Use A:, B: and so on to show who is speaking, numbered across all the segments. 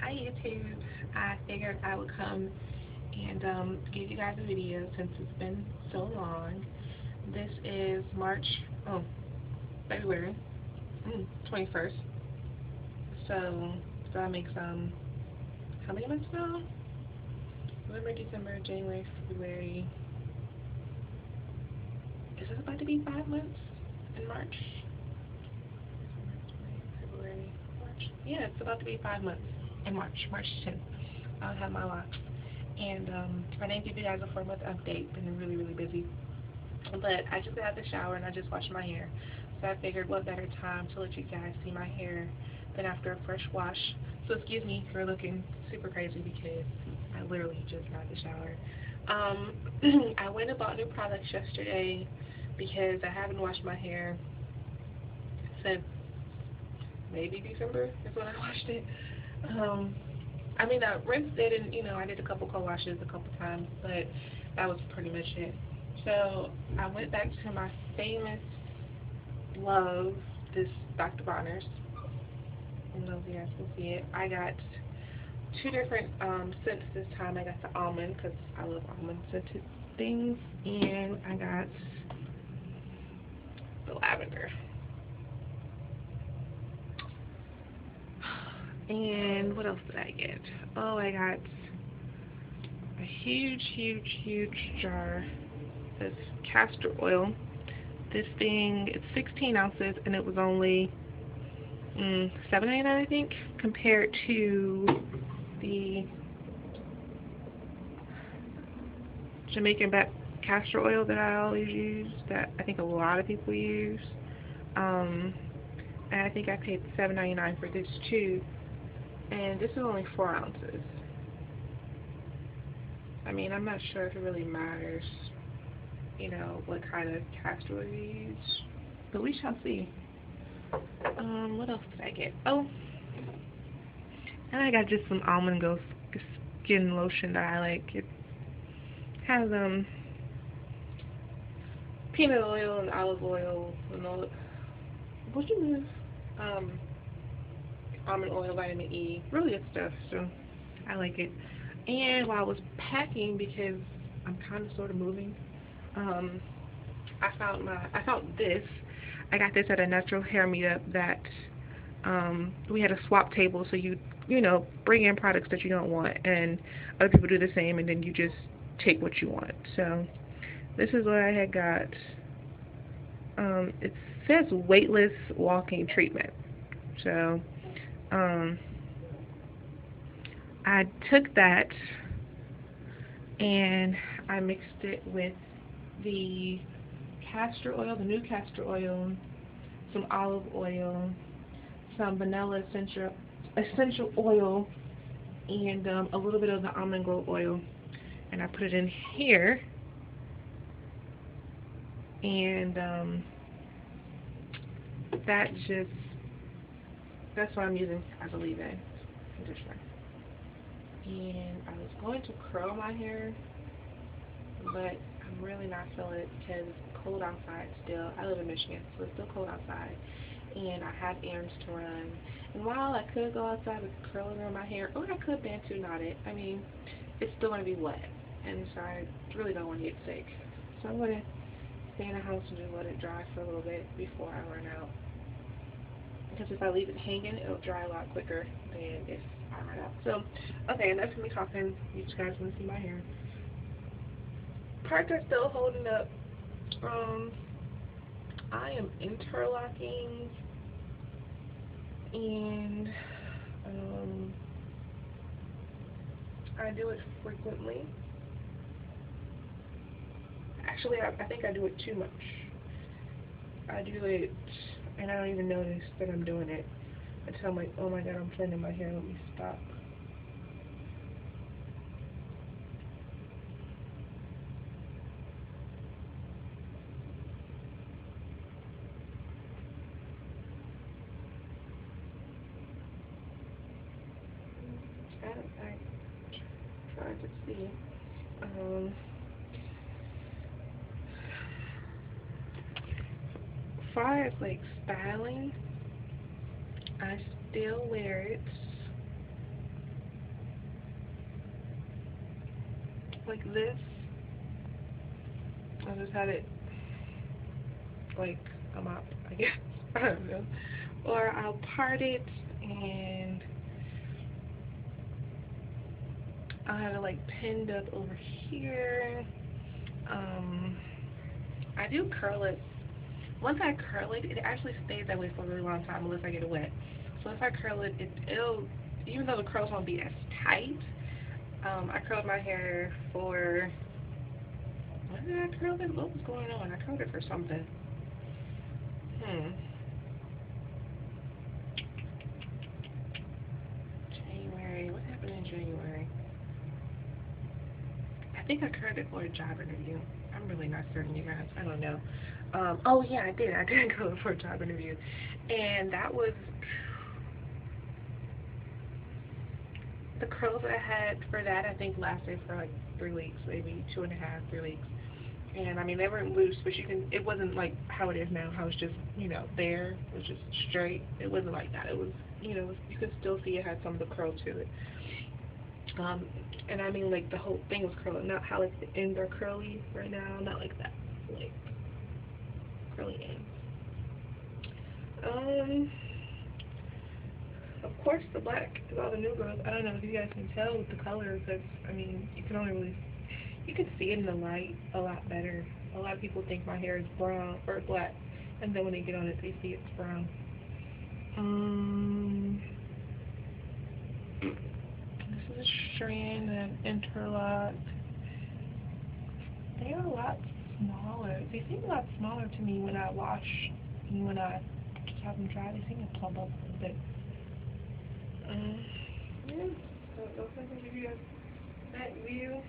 A: Hi YouTube. I figured I would come and give you guys a video since it's been so long. This is February 21st. So that makes how many months now? November, December, January, February. Is it about to be 5 months in March? February, March. Yeah, it's about to be 5 months in March 10th. I'll have my locks. And I didn't give you guys a 4 month update. Been really, really busy. But I just got out the shower and I just washed my hair. So I figured what better time to let you guys see my hair than after a fresh wash. So excuse me for looking super crazy because I literally just got out the shower. I went and bought new products yesterday because I haven't washed my hair since maybe December is when I washed it. I rinsed it and, I did a couple co-washes a couple times, but that was pretty much it. So I went back to my famous love, this Dr. Bronner's. I don't know if you guys can see it. I got two different scents this time. I got the almond because I love almond scented things, and I got the lavender. And what else did I get? Oh, I got a huge jar of castor oil. This thing, it's 16 ounces, and it was only $7.99, I think, compared to the Jamaican castor oil that I always use, that I think a lot of people use. And I think I paid $7.99 for this too. And this is only 4 ounces. I'm not sure if it really matters, what kind of castor oil you use, but we shall see. What else did I get? Oh, and I got just some almond glow skin lotion that I like. It has peanut oil and olive oil and all. What you use? Almond oil, vitamin E, really good stuff. So I like it. And while I was packing, because I'm kind of sort of moving, I found this. I got this at a natural hair meetup that we had a swap table, so you bring in products that you don't want, and other people do the same, and then you just take what you want. So this is what I had got. It says weightless walking treatment. So I took that and I mixed it with the castor oil, the new castor oil, some olive oil, some vanilla essential oil, and a little bit of the almond glow oil, and I put it in here, and that's what I'm using as a leave-in conditioner. And I was going to curl my hair, but I'm really not feeling it because it's cold outside still. I live in Michigan, so it's still cold outside, and I have errands to run. And while I could go outside with curling around my hair, or I could Bantu knot it, it's still going to be wet, and so I really don't want to get sick. So I'm going to stay in the house and just let it dry for a little bit before I run out. Because if I leave it hanging, it'll dry a lot quicker than if I run out. So, okay, enough of me talking. You guys want to see my hair. Parts are still holding up. I am interlocking, and I do it frequently. Actually, I think I do it too much. I do it, and I don't even notice that I'm doing it until I'm like, oh my god, I'm turning my hair, let me stop. I tried to see. As far as like styling, I still wear it like this. I just had it like a mop, I guess. I don't know. Or I'll part it and I'll have it like pinned up over here. Um, I do curl it. Once I curl it, it actually stays that way for a really long time unless I get it wet. So if I curl it, it'll, even though the curls won't be as tight, I curled my hair for, when did I curl it? What was going on? I curled it for something. January, what happened in January? I think I curled it for a job interview. I'm really not certain, you guys. I don't know. Oh yeah, I did. I did curl it for a job interview. And that was, the curls I had for that, I think lasted for like 3 weeks, maybe 2.5, 3 weeks. And I mean, they weren't loose, but you can, it wasn't like how it is now, how it's just, there. It was just straight. It wasn't like that. It was, you could still see it had some of the curl to it. Um, and I mean, like, the whole thing was curly, not how, like, the ends are curly right now, not like that, like, curly ends. Of course, the black is all the new girls. I don't know if you guys can tell with the color, because, I mean, you can only really, you can see it in the light a lot better. A lot of people think my hair is brown, or black, and then when they get on it, they see it's brown. This is a strand and an interlock. They are a lot smaller. They seem a lot smaller to me when I wash and when I just have them dry. They seem to plump up a bit. Yeah. So those are going to give you guys that view.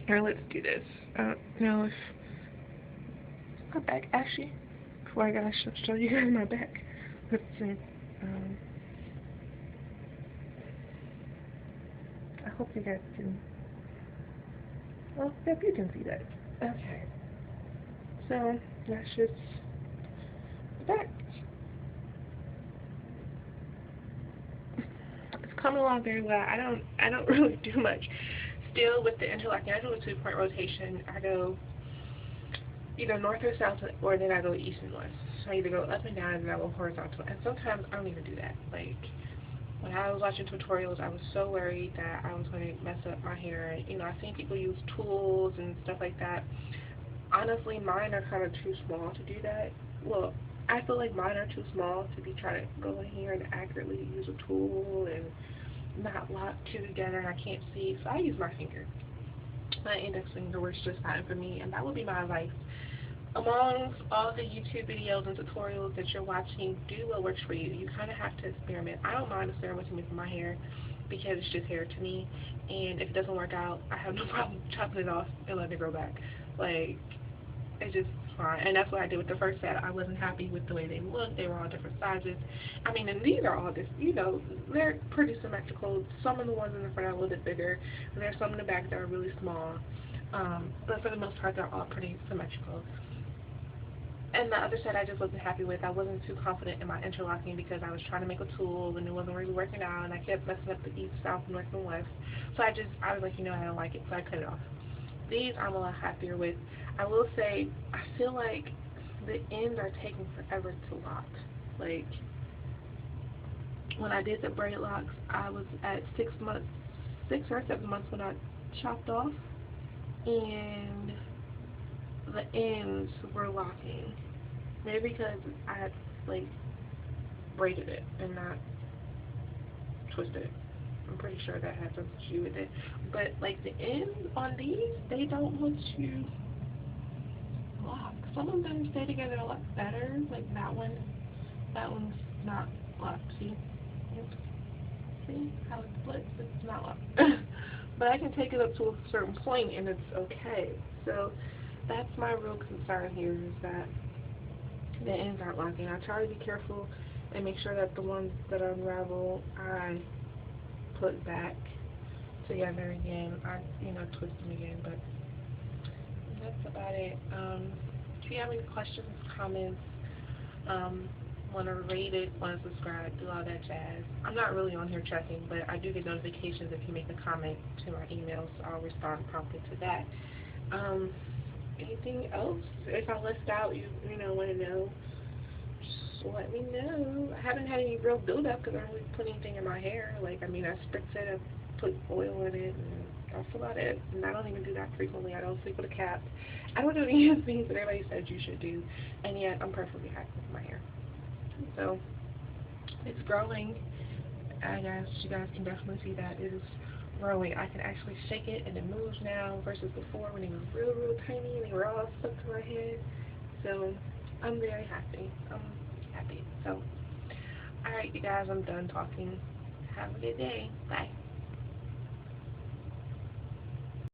A: Here, let's do this. I don't know if my back actually. Before I gotta show you guys my back. Let's see. I hope you guys can. Well, yep, you can see that. Okay. So that's just the back. It's coming along very well. I don't really do much. Still with the interlocking, I do a 2-point rotation. I go either north or south, or then I go east and west. So I either go up and down, and then I go horizontal. And sometimes I don't even do that. Like, when I was watching tutorials, I was so worried that I was going to mess up my hair. I've seen people use tools and stuff like that. Honestly, mine are kind of too small to do that. Well, I feel like mine are too small to be trying to go in here and accurately use a tool and not lock two together and I can't see. So I use my finger. My index finger works just fine for me, and that would be my advice. Amongst all the YouTube videos and tutorials that you're watching, do what works for you. You kind of have to experiment. I don't mind experimenting with my hair because it's just hair to me, and if it doesn't work out, I have no problem chopping it off and letting it grow back. Like, it's just fine. And that's what I did with the first set. I wasn't happy with the way they looked. They were all different sizes. I mean, and these are all this, they're pretty symmetrical. Some of the ones in the front are a little bit bigger, and there's some in the back that are really small. But for the most part, they're all pretty symmetrical. And the other set I just wasn't happy with. I wasn't too confident in my interlocking because I was trying to make a tool and it wasn't really working out, and I kept messing up the east, south, north, and west. So I was like, I don't like it, so I cut it off. These I'm a lot happier with. I will say, I feel like the ends are taking forever to lock. Like, when I did the braid locks, I was at 6 months, 6 or 7 months when I chopped off, and the ends were locking. Maybe because I had, like, braided it and not twisted it. I'm pretty sure that had something to do with it. But, like, the ends on these, they don't want you lock. Some of them stay together a lot better. Like that one's not locked. See? Oops. See how it splits? It's not locked. But I can take it up to a certain point and it's okay. So that's my real concern here, is that the ends aren't locking. I try to be careful and make sure that the ones that unravel I put back together again. I twist them again, but that's about it. If you have any questions, comments, want to rate it, want to subscribe, do all that jazz. I'm not really on here checking, but I do get notifications if you make a comment to my email, so I'll respond promptly to that. Um, Anything else? If I left out, you know, want to know, just let me know. I haven't had any real build-up because I don't really put anything in my hair. Like, I mean, I spritz it, I put oil in it, and that's about it. And I don't even do that frequently. I don't sleep with a cap. I don't do any of the things that everybody says you should do, and yet I'm perfectly happy with my hair. So, it's growing. I guess you guys can definitely see that it is growing. I can actually shake it and it moves now versus before when they were real, real tiny and they were all stuck to my head. So I'm very happy. I'm happy. So, alright, you guys, I'm done talking. Have a good day. Bye.